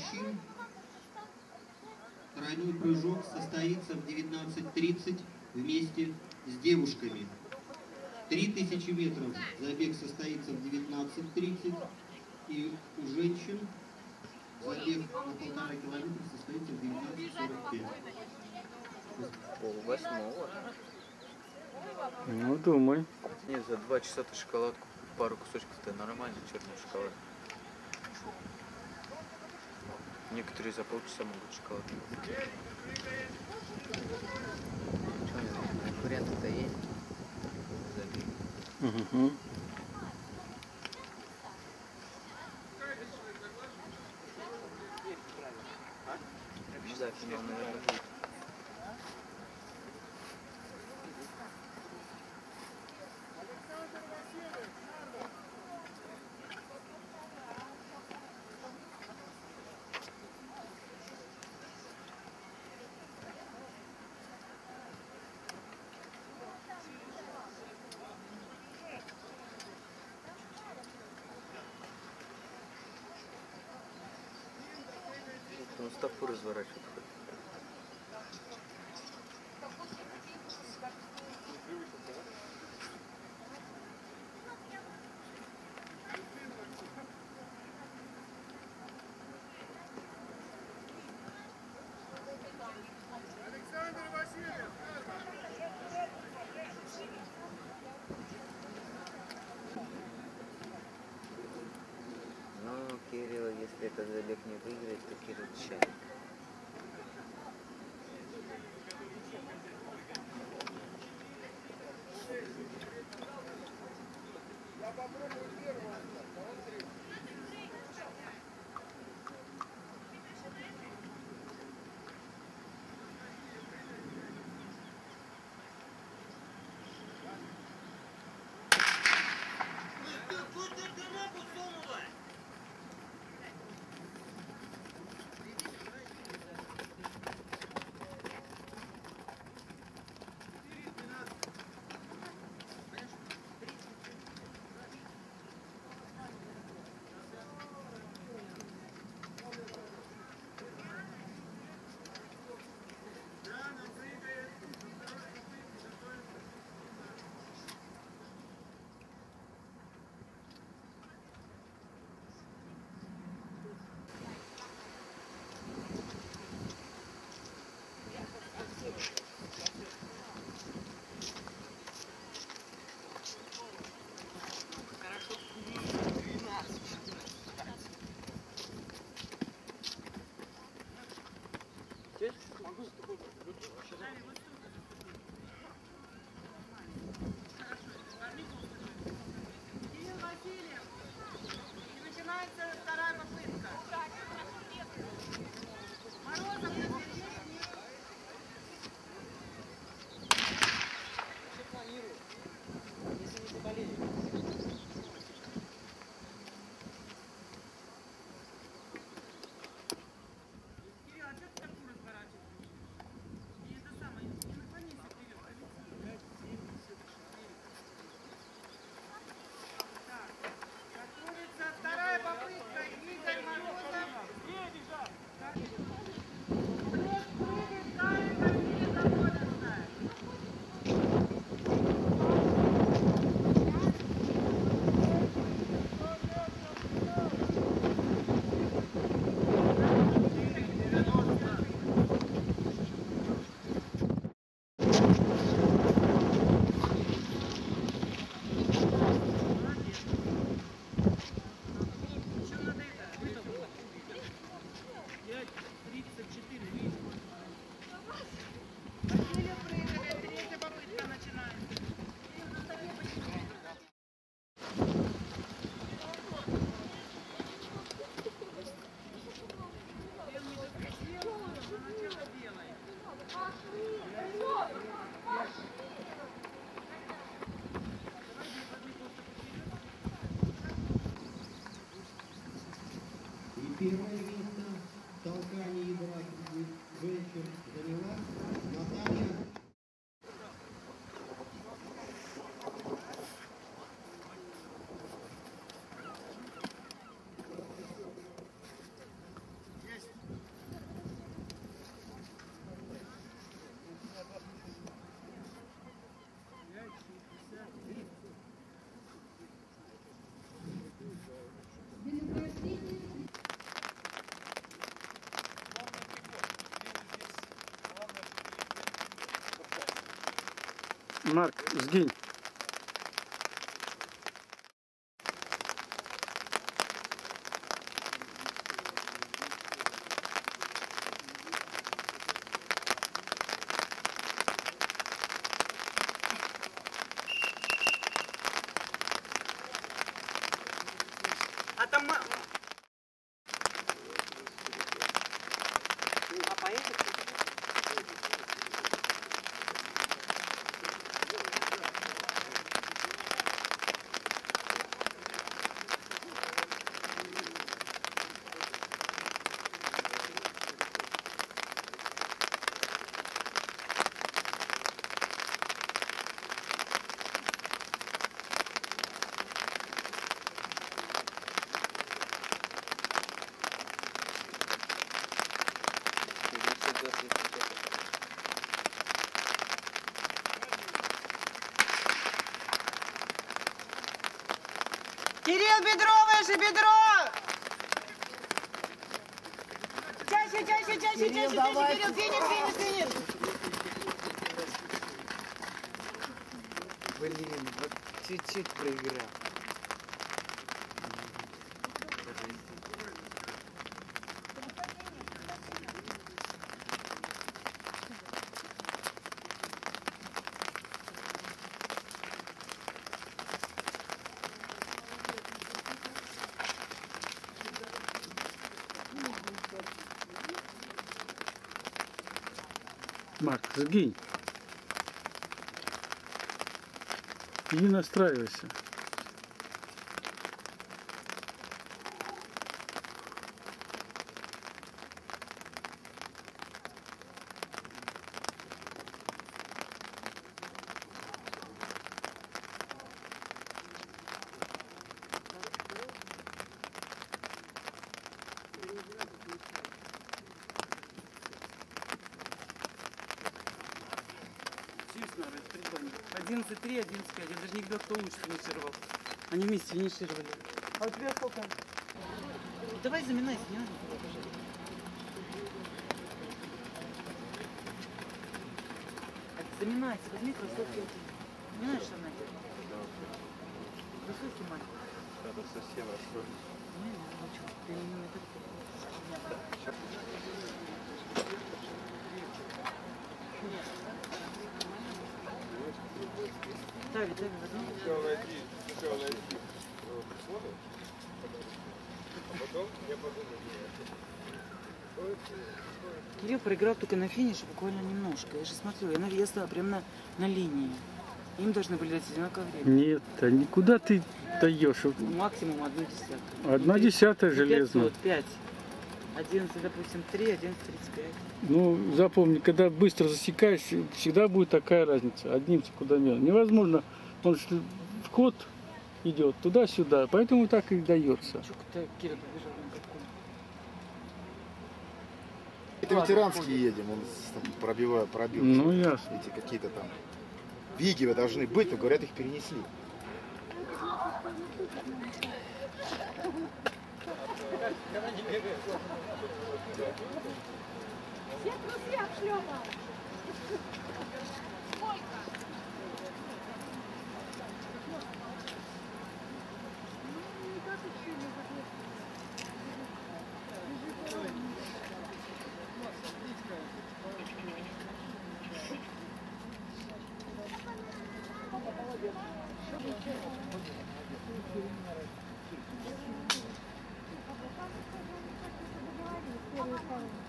мужчин. Тройной прыжок состоится в 19:30 вместе с девушками. 3000 метров забег состоится в 19:30, и у женщин забег на 1,5 километра состоится в 19:45. Полвосьмого. Ну, думай. Нет, за 2 часа ты шоколадку, пару кусочков-то нормально, черный шоколад. Некоторые за полчаса могут шоколад. Что, варианты-то есть? Угу. Ну да, финал, наверное, будет. Он стопу разворачивает. Ну, Кирилл, если этот забег не выиграет, то Кирилл чайник. Первое место в толкании ядра женщин заняла Наталья. Марк, сгинь. А там... А поехали? Кирилл, бедро выше, бедро! Чаще, чаще, чаще, чаще, чаще, Кирилл, финиш, финиш, финиш! Блин, вот чуть-чуть проиграл. Марк, сгинь. И не настраивайся. Честно, 11-3, 11-5. Я даже не видел, кто лучше финишировал. Они вместе финишировали. А у тебя сколько? Ну, давай заминайся, не надо туда бежать. Заминайся, возьми кроссовки. Не знаешь, что она делает? Кроссовки маленькие. Надо совсем расстроить. Не, ну что, ты не на это. Дави, дави, возьми. Кирилл проиграл только на финише буквально немножко. Я же смотрю, я стала прямо на линии. Им должны были дать одинаковое время. Нет, а никуда ты даешь. Максимум 1/10. 1/10 железно. 5. 11, допустим, 3, 11:35. Ну, запомни, когда быстро засекаешь, всегда будет такая разница. Одним секундомером. Невозможно, он же в ход идет туда-сюда, поэтому так и дается. Чё-то Кирилл побежал на какой. Это ветеранский едем, он там пробил. Ну, ясно. Эти какие-то там видео должны быть, но говорят, их перенесли. Все друзья в шлемах. Первый